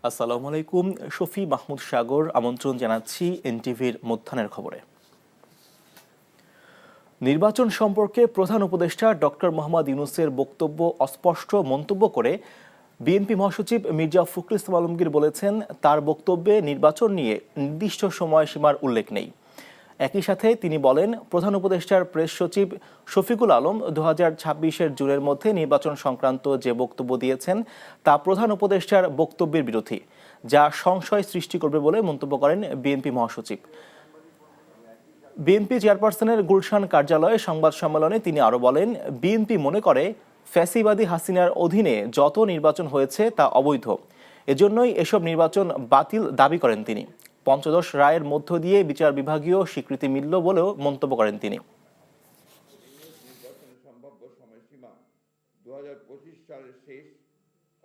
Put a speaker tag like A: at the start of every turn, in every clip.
A: আসসালামু আলাইকুম। শফি মাহমুদ সাগর আমন্ত্রণ জানাচ্ছি এনটিভির মধ্যাহ্নের খবরে। নির্বাচন সম্পর্কে প্রধান উপদেষ্টা ডক্টর মোহাম্মদ ইউনূসের বক্তব্য অস্পষ্ট মন্তব্য করে বিএনপি মহাসচিব মির্জা ফখরুল ইসলাম আলমগীর বলেছেন, তার বক্তব্যে নির্বাচন নিয়ে নির্দিষ্ট সময়সীমার উল্লেখ নেই। একই সাথে তিনি বলেন, প্রধান উপদেষ্টার প্রেস সচিব শফিকুল আলম 2026-এর জুনের মধ্যে নির্বাচন সংক্রান্ত যে বক্তব্য দিয়েছেন তা প্রধান উপদেষ্টার বক্তব্যের বিরোধী, যা সংশয় সৃষ্টি করবে বলে মন্তব্য করেন বিএনপি মহাসচিব। বিএনপি চেয়ারপারসনের গুলশান কার্যালয়ে সংবাদ সম্মেলনে তিনি আরও বলেন, বিএনপি মনে করে ফ্যাসিবাদী হাসিনার অধীনে যত নির্বাচন হয়েছে তা অবৈধ, এজন্যই এসব নির্বাচন বাতিল দাবি করেন তিনি। পঞ্চদশ রায়ের মধ্য দিয়ে বিচার বিভাগীয় স্বীকৃতি মিলল বলেও মন্তব্য করেন তিনি।
B: সম্ভাব্য সময়সীমা 2025 সালের শেষ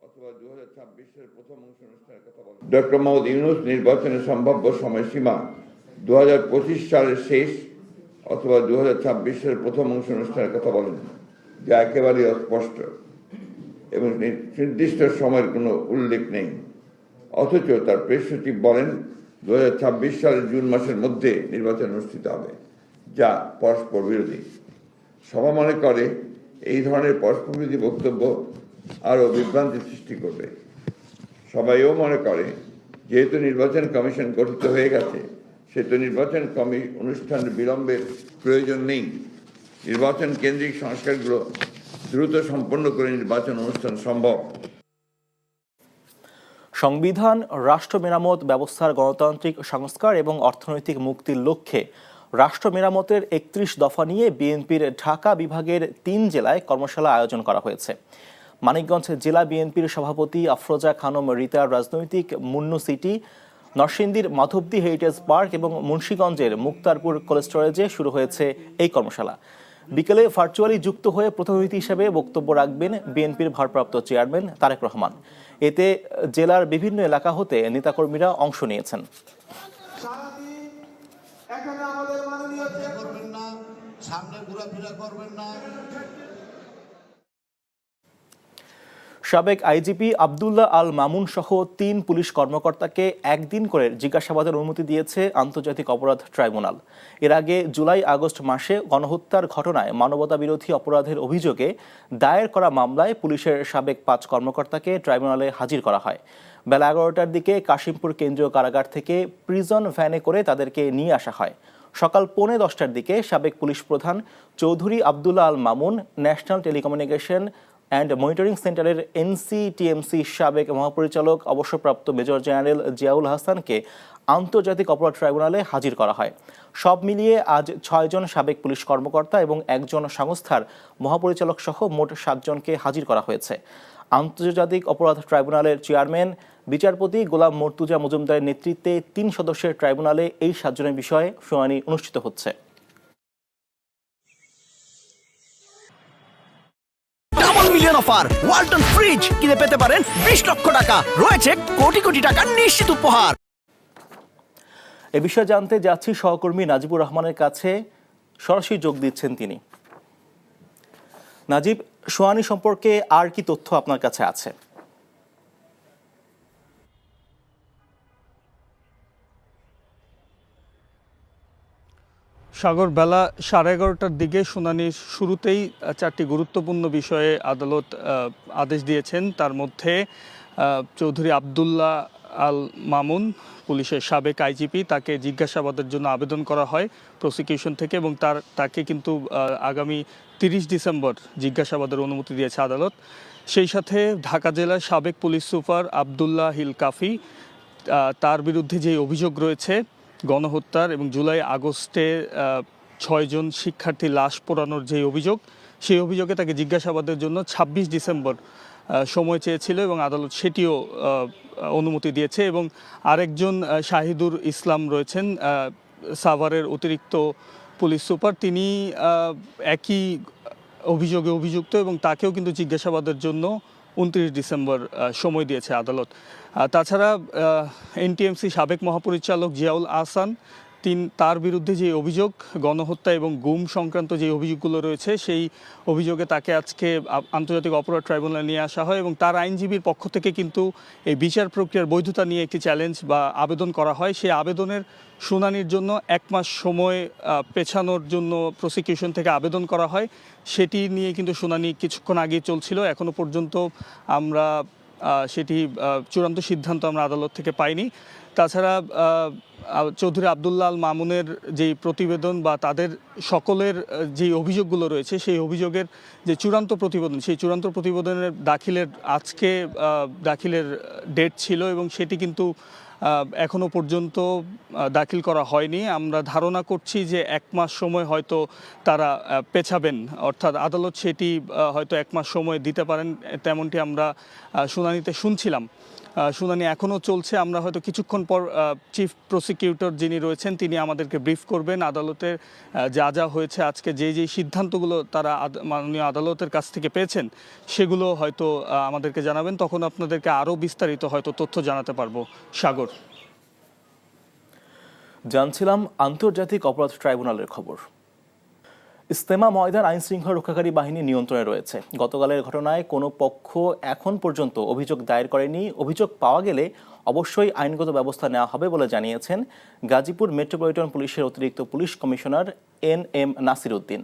B: অথবা 2026-এর প্রথম অংশ অনুষ্ঠানের কথা বলেন। ডক্টর মোহাম্মদ ইউনূস নির্বাচনের সম্ভাব্য সময়সীমা 2025 সালের শেষ অথবা 2026-এর প্রথম অংশ অনুষ্ঠানের কথা বলেন, যা একেবারে অস্পষ্ট এবং নির্দিষ্ট সময়ের কোনো উল্লেখ নেই। অথচ তার প্রেস সচিব বলেন 2026 সালের জুন মাসের মধ্যে নির্বাচন অনুষ্ঠিত হবে, যা পরস্পর বিরোধী। সভা মনে করে এই ধরনের পরস্পর বিরোধী বক্তব্য আরও বিভ্রান্তি সৃষ্টি করবে। সবাইও মনে করে যেহেতু নির্বাচন কমিশন গঠিত হয়ে গেছে, সেহেতু নির্বাচন অনুষ্ঠানের বিলম্বের প্রয়োজন নেই। নির্বাচন কেন্দ্রিক সংস্কারগুলো দ্রুত সম্পন্ন করে নির্বাচন অনুষ্ঠান সম্ভব।
A: সংবিধান, রাষ্ট্র মেরামত ব্যবস্থার গণতান্ত্রিক সংস্কার এবং অর্থনৈতিক মুক্তির লক্ষ্যে রাষ্ট্র মেরামতের 31 দফা নিয়ে বিএনপির ঢাকা বিভাগের 3 জেলায় কর্মশালা আয়োজন করা হয়েছে। মানিকগঞ্জ জেলা বিএনপির সভাপতি আফরোজা খানম রিতার রাজনৈতিক মুন্নু সিটি, নরসিংদীর মাধবদী হেরিটেজ পার্ক এবং মুন্সিগঞ্জের মুক্তারপুর কোল্ড স্টোরেজে শুরু হয়েছে এই কর্মশালা। বিকেলে ভার্চুয়ালি যুক্ত হয়ে প্রধান অতিথি হিসেবে বক্তব্য রাখবেন বিএনপির ভারপ্রাপ্ত চেয়ারম্যান তারেক রহমান। এতে জেলার বিভিন্ন এলাকা হতে নেতাকর্মীরা অংশ নিয়েছেন। সাবেক আইজিপি আব্দুল্লাহ আল মামুন সহ 3 পুলিশ কর্মকর্তাকে একদিন করে জিজ্ঞাসাবাদের অনুমতি দিয়েছে আন্তর্জাতিক অপরাধ ট্রাইব্যুনাল। এর আগে জুলাই-আগস্ট মাসে গণহত্যার ঘটনায় মানবতাবিরোধী অপরাধের অভিযোগে দায়ের করা মামলায় পুলিশের সাবেক 5 কর্মকর্তাকে ট্রাইব্যুনালে হাজির করা হয়। বেলা 11টার দিকে কাশিমপুর কেন্দ্রীয় কারাগার থেকে প্রিজন ভ্যানে করে তাদেরকে নিয়ে আসা হয়। সকাল 10:45টার দিকে সাবেক পুলিশ প্রধান Chowdhury Abdullah Al Mamun national telecommunication and monitoring সেন্টারের এনসিটিএমসি সাবেক মহাপরিচালক অবসরপ্রাপ্ত মেজর জেনারেল জিয়াউল হাসানকে আন্তর্জাতিক অপরাধ ট্রাইব্যুনালে হাজির করা হয়। সব মিলিয়ে আজ 6 জন সাবেক পুলিশ কর্মকর্তা এবং 1 জন সংস্থার মহাপরিচালক সহ মোট 7 জনকে হাজির করা হয়েছে। আন্তর্জাতিক অপরাধ ট্রাইব্যুনালের চেয়ারম্যান বিচারপতি গোলাম মর্তুজা মজুমদারের নেতৃত্বে 3 সদস্যের ট্রাইব্যুনালে এই 7 জনের বিষয়ে শুনানি অনুষ্ঠিত হচ্ছে।
C: মিলিয়ন অফার ওয়ালটন ফ্রিজ কিনে পেতে পারেন 20 লক্ষ টাকা, রয়েছে কোটি কোটি টাকার নিশ্চিত উপহার।
A: এ বিষয়ে জানতে যাচ্ছি সহকর্মী নাজিবুর রহমানের কাছে, সরাসরি যোগ দিচ্ছেন তিনি। নাজিব, শুনানি সম্পর্কে আর কি তথ্য আপনার কাছে আছে?
D: সাগর, বেলা 11:30টার দিকে শুনানির শুরুতেই 4টি গুরুত্বপূর্ণ বিষয়ে আদালত আদেশ দিয়েছেন। তার মধ্যে চৌধুরী আব্দুল্লাহ আল মামুন, পুলিশের সাবেক আইজিপি, তাকে জিজ্ঞাসাবাদের জন্য আবেদন করা হয় প্রসিকিউশন থেকে এবং তাকে কিন্তু আগামী 30 ডিসেম্বর জিজ্ঞাসাবাদের অনুমতি দিয়েছে আদালত। সেই সাথে ঢাকা জেলার সাবেক পুলিশ সুপার আবদুল্লাহ হিল কাফি, তার বিরুদ্ধে যে অভিযোগ রয়েছে গণহত্যার এবং জুলাই-আগস্টে 6 জন শিক্ষার্থী লাশ পোড়ানোর যে অভিযোগ, সেই অভিযোগে তাকে জিজ্ঞাসাবাদের জন্য 26 ডিসেম্বর সময় চেয়েছিল এবং আদালত সেটিও অনুমতি দিয়েছে। এবং আরেকজন শাহিদুর ইসলাম রয়েছেন সাভারের অতিরিক্ত পুলিশ সুপার, তিনি একই অভিযোগে অভিযুক্ত এবং তাকেও কিন্তু জিজ্ঞাসাবাদের জন্য 29 ডিসেম্বর সময় দিয়েছে আদালত। তাছাড়া এনটিএমসি সাবেক মহাপরিচালক জিয়াউল আহসান, তার বিরুদ্ধে যে অভিযোগ গণহত্যা এবং গুম সংক্রান্ত যে অভিযোগগুলো রয়েছে সেই অভিযোগে তাকে আজকে আন্তর্জাতিক অপরাধ ট্রাইব্যুনালে নিয়ে আসা হয় এবং তার আইনজীবীর পক্ষ থেকে কিন্তু এই বিচার প্রক্রিয়ার বৈধতা নিয়ে একটি চ্যালেঞ্জ বা আবেদন করা হয়। সেই আবেদনের শুনানির জন্য 1 মাস সময় পেছানোর জন্য প্রসিকিউশন থেকে আবেদন করা হয়। সেটি নিয়ে কিন্তু শুনানি কিছুক্ষণ আগেই চলছিল। এখনো পর্যন্ত আমরা সেটি চূড়ান্ত সিদ্ধান্ত আমরা আদালত থেকে পাইনি। তাছাড়া চৌধুরী আবদুল্লাহ আল মামুনের যেই প্রতিবেদন বা তাদের সকলের যে অভিযোগগুলো রয়েছে সেই অভিযোগের যে চূড়ান্ত প্রতিবেদন, সেই চূড়ান্ত প্রতিবেদনের আজকে দাখিলের ডেট ছিল এবং সেটি কিন্তু এখনো পর্যন্ত দাখিল করা হয়নি। আমরা ধারণা করছি যে 1 মাস সময় হয়তো তারা পেছাবেন, অর্থাৎ আদালত সেটি হয়তো 1 মাস সময় দিতে পারেন, তেমনটি আমরা শুনানিতে শুনছিলাম। শুনানি এখনও চলছে। আমরা হয়তো কিছুক্ষণ পর চিফ প্রসিকিউটর যিনি রয়েছেন তিনি আমাদেরকে ব্রিফ করবেন আদালতের যা যা হয়েছে আজকে, যে সিদ্ধান্তগুলো তারা মাননীয় আদালতের কাছ থেকে পেয়েছেন সেগুলো হয়তো আমাদেরকে জানাবেন। তখন আপনাদেরকে আরও বিস্তারিত হয়তো তথ্য জানাতে পারবো। সাগর,
A: জানছিলাম আন্তর্জাতিক অপরাধ ট্রাইব্যুনালের খবর। ইজতেমা ময়দান আইন শৃঙ্খলা রক্ষাকারী বাহিনী নিয়ন্ত্রণে রয়েছে। গতকালের ঘটনায় কোনো পক্ষ এখন পর্যন্ত অভিযোগ দায়ের করেনি। অভিযোগ পাওয়া গেলে অবশ্যই আইনগত ব্যবস্থা নেওয়া হবে বলে জানিয়েছেন গাজীপুর মেট্রোপলিটন পুলিশের অতিরিক্ত police commissioner NM Nasir Uddin.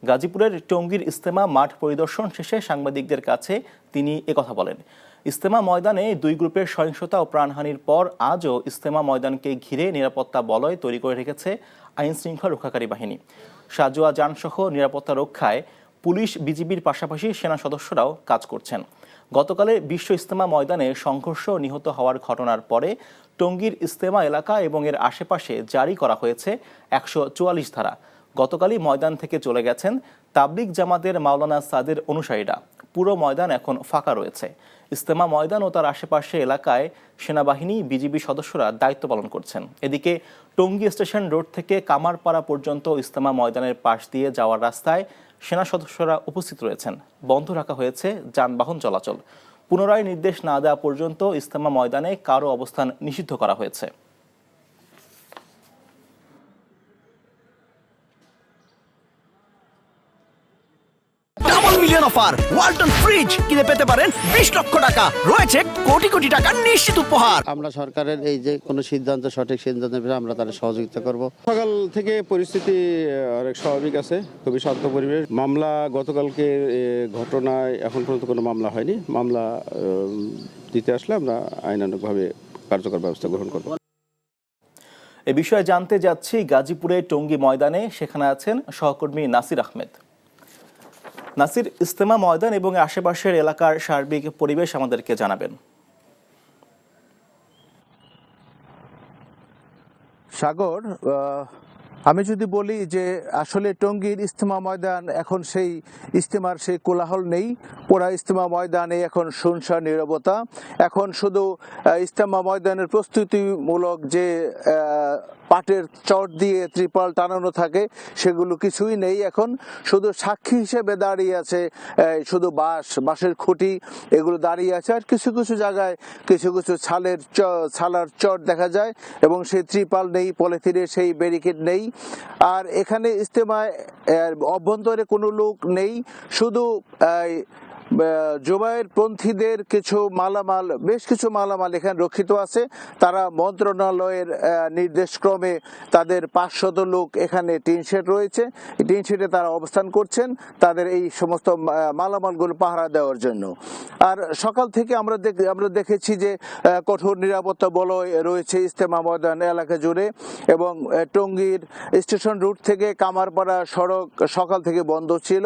A: গাজীপুরের টঙ্গীর ইজতেমা মাঠ পরিদর্শন শেষে সাংবাদিকদের কাছে তিনি একথা বলেন। ইজতেমা ময়দানে 2 গ্রুপের সহিংসতা ও প্রাণহানির পর আজও ইজতেমা ময়দানকে ঘিরে নিরাপত্তা বলয় তৈরি করে রেখেছে আইন শৃঙ্খলা রক্ষাকারী বাহিনী। সাজোয়া যানসহ নিরাপত্তা রক্ষায় পুলিশ, বিজিবির পাশাপাশি সেনা সদস্যরাও কাজ করছেন। গতকালের বিশ্ব ইজতেমা ময়দানে সংঘর্ষ নিহত হওয়ার ঘটনার পরে টঙ্গীর ইজতেমা এলাকা এবং এর আশেপাশে জারি করা হয়েছে 144 ধারা। গতকালই ময়দান থেকে চলে গেছেন তাবলিগ জামাতের মাওলানা সাদের অনুসারীরা। পুরো ময়দান এখন ফাঁকা রয়েছে। ইজতেমা ময়দান ও তার আশেপাশে এলাকায় সেনাবাহিনী, বিজিবি সদস্যরা দায়িত্ব পালন করছেন। এদিকে টঙ্গী স্টেশন রোড থেকে কামারপাড়া পর্যন্ত ইজতেমা ময়দানের পাশ দিয়ে যাওয়ার রাস্তায় সেনা সদস্যরা উপস্থিত রয়েছেন। বন্ধ রাখা হয়েছে যানবাহন চলাচল। পুনরায় নির্দেশ না দেওয়া পর্যন্ত ইজতেমা ময়দানে কারো অবস্থান নিষিদ্ধ করা হয়েছে।
C: Double million offer Walton fridge কিনে পেতে পারেন 20 লক্ষ টাকা, রয়েছে কোটি কোটি টাকার নিশ্চিত উপহার।
E: আমরা সরকারের এই যে কোনো সিদ্ধান্ত, সঠিক সিদ্ধান্ত পেলে আমরা তাদের সহযোগিতা করব।
F: সকাল থেকে পরিস্থিতি অনেক স্বাভাবিক আছে, খুবই শান্ত পরিবেশ। মামলা গতকালকে ঘটনায় এখন পর্যন্ত কোনো মামলা হয়নি। মামলা দিতে আসলে আমরা আইনানুগভাবে কার্যকর ব্যবস্থা গ্রহণ করব।
A: এ বিষয়ে জানতে যাচ্ছি গাজীপুরে টঙ্গী ময়দানে, সেখানে আছেন সহকর্মী নাসির আহমেদ। নাসির, ইজতেমা ময়দান এবং আশেপাশের এলাকার সার্বিক পরিবেশ আমাদেরকে জানাবেন।
G: সাগর, আমি যদি বলি যে আসলে টঙ্গীর ইজতেমা ময়দান এখন সেই ইজতেমার সেই কোলাহল নেই। পুরা ইজতেমা ময়দানে এখন শুনশান নীরবতা। এখন শুধু ইজতেমা ময়দানের প্রস্তুতিমূলক যে পাটের চট দিয়ে ত্রিপল টানানো থাকে সেগুলো কিছুই নেই। এখন শুধু সাক্ষী হিসেবে দাঁড়িয়ে আছে শুধু বাঁশের খুঁটি, এগুলো দাঁড়িয়ে আছে। আর কিছু কিছু জায়গায় কিছু কিছু ছালার চট দেখা যায় এবং সেই ত্রিপাল নেই, পলিথিনের সেই ব্যারিকেড নেই। আর এখানে ইজতেমায় অভ্যন্তরে কোনো লোক নেই, শুধু জুবায়ের পন্থীদের কিছু মালামাল, বেশ কিছু মালামাল এখানে রক্ষিত আছে। তারা মন্ত্রণালয়ের নির্দেশক্রমে তাদের 500 লোক এখানে টিন শেড রয়েছে, টিন শেডে তারা অবস্থান করছেন তাদের এই সমস্ত মালামালগুলো পাহারা দেওয়ার জন্য। আর সকাল থেকে আমরা দেখেছি যে কঠোর নিরাপত্তা বলয় রয়েছে ইজতেমা ময়দান এলাকা জুড়ে এবং টঙ্গীর স্টেশন রুট থেকে কামারপাড়া সড়ক সকাল থেকে বন্ধ ছিল।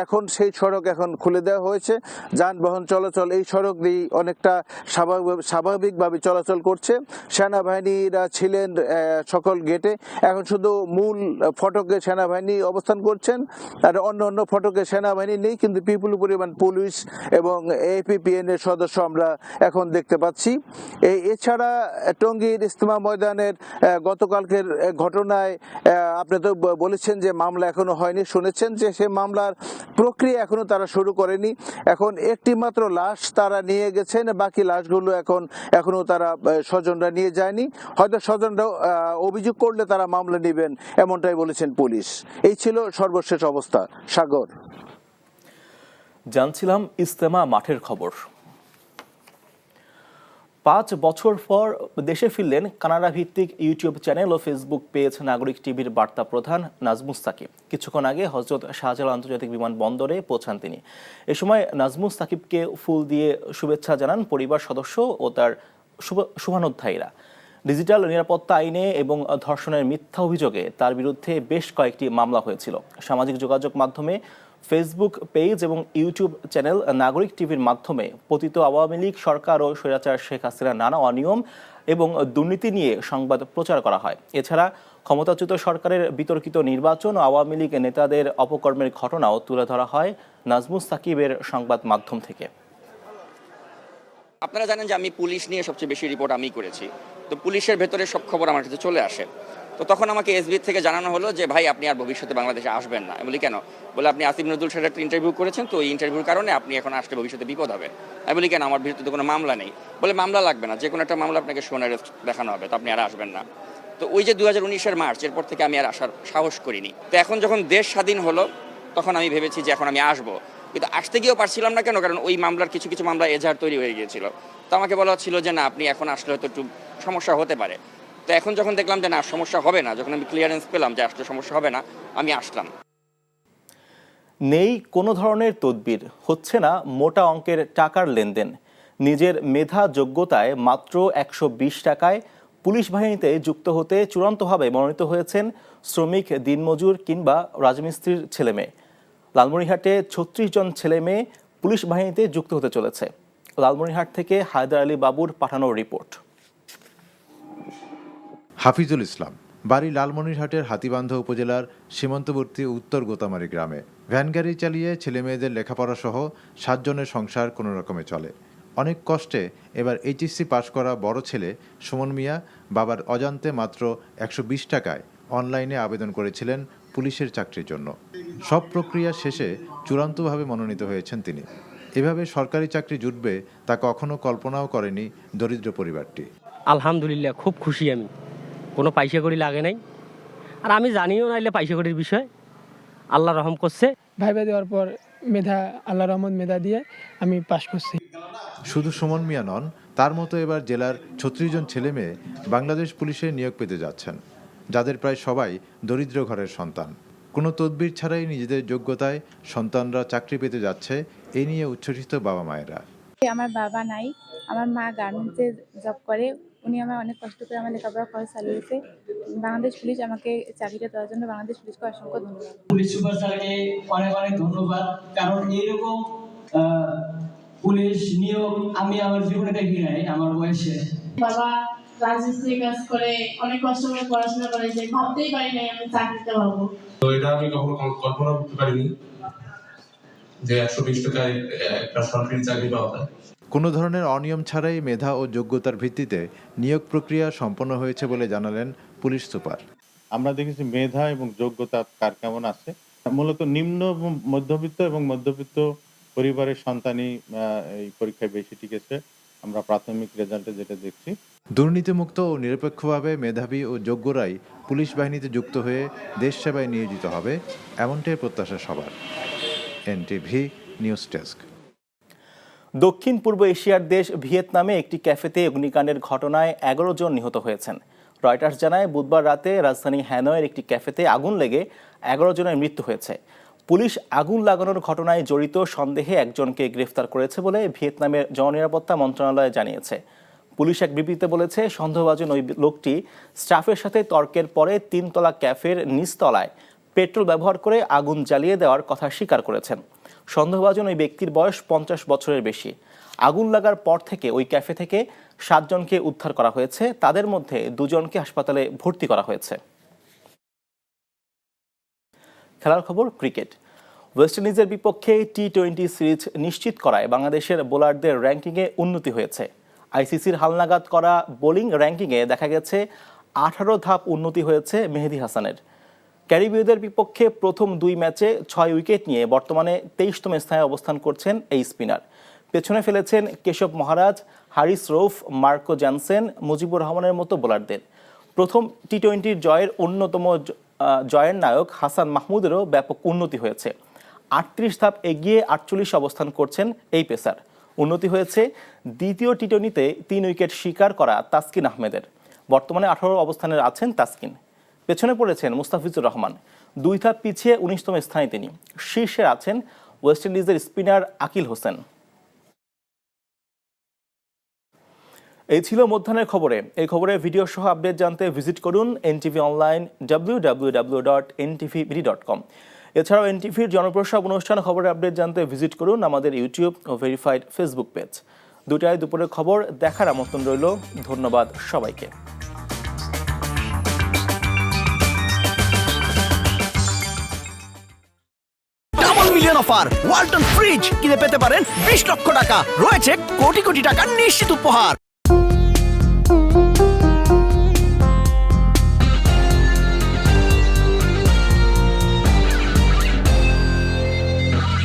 G: এখন সেই সড়ক এখন খুলে দেওয়া হয়েছে। যানবাহন চলাচল এই সড়ক দিয়ে অনেকটা স্বাভাবিকভাবে চলাচল করছে। সেনাবাহিনীরা ছিলেন সকল গেটে, এখন শুধু মূল ফটকে সেনাবাহিনী অবস্থান করছেন। আর অন্য ফটকে সেনাবাহিনী নেই, কিন্তু বিপুল পরিমাণ পুলিশ এবং APPN এর সদস্য আমরা এখন দেখতে পাচ্ছি। এছাড়া টঙ্গীর ইজতেমা ময়দানের গতকালকের ঘটনায় আপনি তো বলেছেন যে মামলা এখনো হয়নি, শুনেছেন যে সে মামলার প্রক্রিয়া এখনো তারা শুরু করেনি। এখন একটি মাত্র লাশ তারা নিয়ে গেছেন, বাকি লাশগুলো এখনো তারা স্বজনরা নিয়ে যায়নি। হয়তো স্বজনরা অভিযোগ করলে তারা মামলা নেবেন, এমনটাই বলেছেন পুলিশ। এই ছিল সর্বশেষ অবস্থা। সাগর,
A: জানছিলাম ইজতেমা মাঠের খবর। 5 বছর পর দেশে ফিরলেন কানাডা ভিত্তিক ইউটিউব চ্যানেল ও ফেসবুক পেজ নাগরিক টিভির বার্তা প্রধান নাজমুস সাকিব। কিছুক্ষণ আগে হযরত শাহজালাল আন্তর্জাতিক বিমানবন্দরে পৌঁছান তিনি। এ সময় নাজমুস সাকিবকে ফুল দিয়ে শুভেচ্ছা জানান পরিবার সদস্য ও তার শুভানুধ্যায়ীরা। ডিজিটাল নিরাপত্তা আইনে এবং ধর্ষণের মিথ্যা অভিযোগে তার বিরুদ্ধে বেশ কয়েকটি মামলা হয়েছিল। সামাজিক যোগাযোগ মাধ্যমে ফেসবুক পেজ এবং ইউটিউব চ্যানেল নাগরিক টিভির মাধ্যমে পতিত আওয়ামী লীগ সরকার ও স্বৈরাচার শেখ হাসিনার নানা অনিয়ম এবং দুর্নীতি নিয়ে সংবাদ প্রচার করা হয়। এছাড়া ক্ষমতাচ্যুত সরকারের বিতর্কিত নির্বাচন ও আওয়ামী লীগ নেতাদের অপকর্মের ঘটনাও তুলে ধরা হয় নাজমুস সাকিবের সংবাদ মাধ্যম থেকে।
H: আপনারা জানেন যে আমি পুলিশ নিয়ে সবচেয়ে বেশি রিপোর্ট আমি করেছি, তো পুলিশের ভেতরে সব খবর আমার কাছে চলে আসে। তো তখন আমাকে এসবি থেকে জানানো হলো যে ভাই আপনি আর ভবিষ্যতে বাংলাদেশে আসবেন না। আমি বলি কেন? বলে আপনি আসিফ নজরুল সাহেবের একটা ইন্টারভিউ করেছেন, তো এই ইন্টারভিউর কারণে আপনি এখন আসলে ভবিষ্যতে বিপদ হবে। আমি বলি কেন? আমার বিরুদ্ধে তো কোনো মামলা নেই। বলে মামলা লাগবে না, যে কোনো একটা মামলা আপনাকে শোন অ্যারেস্ট দেখানো হবে, তো আপনি আর আসবেন না। তো ওই যে 2019-এর মার্চ, এরপর থেকে আমি আর আসার সাহস করিনি। তো এখন যখন দেশ স্বাধীন হলো তখন আমি ভেবেছি যে এখন আমি আসবো, কিন্তু আসতে গিয়েও পারছিলাম না। কেন? কারণ ওই মামলার কিছু কিছু মামলা এজাহার তৈরি হয়ে গিয়েছিল। তো আমাকে বলা হচ্ছিল যে না, আপনি এখন আসলে হয়তো একটু সমস্যা হতে পারে। তো এখন যখন দেখলাম যে না, সমস্যা হবে না, যখন আমি ক্লিয়ারেন্স পেলাম যে আসলে সমস্যা হবে না, আমি আসলাম।
A: নেই কোনো ধরনের তদবির, হচ্ছে না মোটা অঙ্কের টাকার লেনদেন। নিজের মেধা যোগ্যতায় মাত্র 120 টাকায় পুলিশ বাহিনীতে যুক্ত হতে চূড়ান্তভাবে মনোনীত হয়েছেন শ্রমিক, দিনমজুর কিংবা রাজমিস্ত্রির ছেলেমেয়ে। লালমনিরহাটে 36 জন ছেলেমেয়ে পুলিশ বাহিনীতে যুক্ত হতে চলেছে। লালমনিরহাট থেকে হায়দার আলী বাবুর পাঠানো রিপোর্ট।
I: হাফিজুল ইসলাম, বাড়ি লালমনিরহাটের হাতীবান্ধা উপজেলার সীমান্তবর্তী উত্তর গোতামারি গ্রামে। ভ্যান গাড়ি চালিয়ে ছেলেমেয়েদের লেখাপড়া সহ 7 জনের সংসার কোনো রকমে চলে। অনেক কষ্টে এবার এইচএসসি পাশ করা বড় ছেলে সুমন মিয়া বাবার অজান্তে মাত্র 120 টাকায় অনলাইনে আবেদন করেছিলেন পুলিশের চাকরির জন্য। সব প্রক্রিয়া শেষে চূড়ান্তভাবে মনোনীত হয়েছেন তিনি। এভাবে সরকারি চাকরি জুটবে তা কখনো কল্পনাও করেনি দরিদ্র পরিবারটি।
J: আলহামদুলিল্লাহ, খুব খুশি আমি। কোনো পয়সা করি লাগে নাই, আর আমি জানিও নাইলে পয়সা করির বিষয়। আল্লাহ রহম করছে।
K: ভাইবা দেওয়ার পর মেধা, আল্লাহ রহমত মেধা দিয়ে আমি পাশ করছি।
I: শুধু সুমন মিয়া নন, তার মতো এবার জেলার 36 জন ছেলে মেয়ে বাংলাদেশ পুলিশে নিয়োগ পেতে যাচ্ছেন, যাদের প্রায় সবাই দরিদ্র ঘরের সন্তান। কোনো তদবির ছাড়াই নিজেদের যোগ্যতায় সন্তানরা চাকরি পেতে যাচ্ছে, এই নিয়ে উচ্ছ্বসিত বাবা মায়েরা।
L: আমার বাবা নাই, আমার মা গার্মেন্টসে জব করে। উনি আমার অনেক কষ্ট করে আমার লেখাপড়া খরচ চালিয়েছে। বাংলাদেশ পুলিশ আমাকে চাকরিটা দেওয়ার জন্য বাংলাদেশ পুলিশকে অসংখ্য ধন্যবাদ।
M: পুলিশ সুপার স্যারকে অনেক অনেক ধন্যবাদ, কারণ এইরকম পুলিশ নিয়োগ আমি আমার জীবনে দেখি নাই আমার বয়সে।
L: বাবা রাজমিস্ত্রি কাজ করে, অনেক কষ্ট করে পড়াশোনা করেছে, ভাবতেই পারি নাই আমি চাকরিটা পাবো।
N: তো এটা আমি কখনো কল্পনা করতে পারিনি যে 120 টাকায় একটা সরকারি চাকরি পাওয়া যায়।
I: কোনো ধরনের অনিয়ম ছাড়াই মেধা ও যোগ্যতার ভিত্তিতে নিয়োগ প্রক্রিয়া সম্পন্ন হয়েছে বলে জানালেন পুলিশ সুপার।
O: আমরা দেখেছি মেধা এবং যোগ্যতা কার কেমন আছে। মূলত নিম্ন মধ্যবিত্ত এবং মধ্যবিত্ত পরিবারের সন্তানই এই পরীক্ষায় বেশি টিকেছে, আমরা প্রাথমিক রেজাল্টে যেটা দেখছি।
I: দুর্নীতিমুক্ত ও নিরপেক্ষভাবে মেধাবী ও যোগ্যরাই পুলিশ বাহিনীতে যুক্ত হয়ে দেশ সেবায় নিয়োজিত হবে, এমনটাই প্রত্যাশা সবার। NTV news desk.
A: দক্ষিণ পূর্ব এশিয়ার দেশ ভিয়েতনামে একটি ক্যাফেতে অগ্নিকাণ্ডের ঘটনায় 11 জন নিহত হয়েছেন। রয়টার্স জানায় বুধবার রাতে রাজধানী হ্যানয়ের একটি ক্যাফেতে আগুন লেগে 11 জনের মৃত্যু হয়েছে। পুলিশ আগুন লাগানোর ঘটনায় জড়িত সন্দেহে একজনকে গ্রেফতার করেছে বলে ভিয়েতনামের জননিরাপত্তা মন্ত্রণালয় জানিয়েছে। পুলিশ এক বিবৃতিতে বলেছে, সন্দেহভাজন ওই লোকটি স্টাফের সাথে তর্কের পরে 3তলা ক্যাফের নিচতলায় পেট্রোল ব্যবহার করে আগুন জ্বালিয়ে দেওয়ার কথা স্বীকার করেছেন। সন্দেহভাজন ওই ব্যক্তির বয়স 50 বছরের বেশি। আগুন লাগার পর থেকে ওই ক্যাফে থেকে 7 জনকে উদ্ধার করা হয়েছে, তাদের মধ্যে 2 জনকে হাসপাতালে ভর্তি করা হয়েছে। খেলার খবর, ক্রিকেট। ওয়েস্ট ইন্ডিজের বিপক্ষে টি-20 সিরিজ নিশ্চিত করায় বাংলাদেশের বোলারদের র্যাঙ্কিংয়ে উন্নতি হয়েছে। আইসিসির হালনাগাদ করা বোলিং র্যাঙ্কিংয়ে দেখা গেছে 18 ধাপ উন্নতি হয়েছে মেহেদী হাসানের। ক্যারিবীয়দের বিপক্ষে প্রথম 2 ম্যাচে 6 উইকেট নিয়ে বর্তমানে 23তম স্থানে অবস্থান করছেন এই স্পিনার। পেছনে ফেলেছেন কেশব মহারাজ, হারিস রৌফ, মার্কো জ্যানসেন, মুজিবুর রহমানের মতো বোলারদের। প্রথম টি-20 জয়ের অন্যতম জয়ের নায়ক হাসান মাহমুদেরও ব্যাপক উন্নতি হয়েছে। 38 ধাপ এগিয়ে 48 অবস্থান করছেন এই পেসার। উন্নতি হয়েছে দ্বিতীয় টি-20তে 3 উইকেট শিকার করা তাসকিন আহমেদের। বর্তমানে 18 অবস্থানে আছেন তাসকিন। পেছনে পড়েছেন মুস্তাফিজুর রহমান, 2 ধাপ পিছিয়ে 19তম স্থানে তিনি। শীর্ষে আছেন ওয়েস্ট ইন্ডিজের স্পিনার আকিল হোসেন। এই ছিল মধ্যাহ্নের খবরে। এই খবরে ভিডিও সহ আপডেট জানতে ভিজিট করুন এনটিভি অনলাইন www.ntvbd.com। এছাড়াও এনটিভির জনপ্রসাব অনুষ্ঠান খবরের আপডেট জানতে ভিজিট করুন আমাদের ইউটিউব ও ভেরিফাইড ফেসবুক পেজ। 2টায় দুপুরের খবর দেখার আমন্ত্রণ রইল। ধন্যবাদ সবাইকে।
C: Double million offer Walton fridge কিনে পেতে পারেন 20 লক্ষ টাকা, রয়েছে কোটি কোটি টাকার নিশ্চিত উপহার।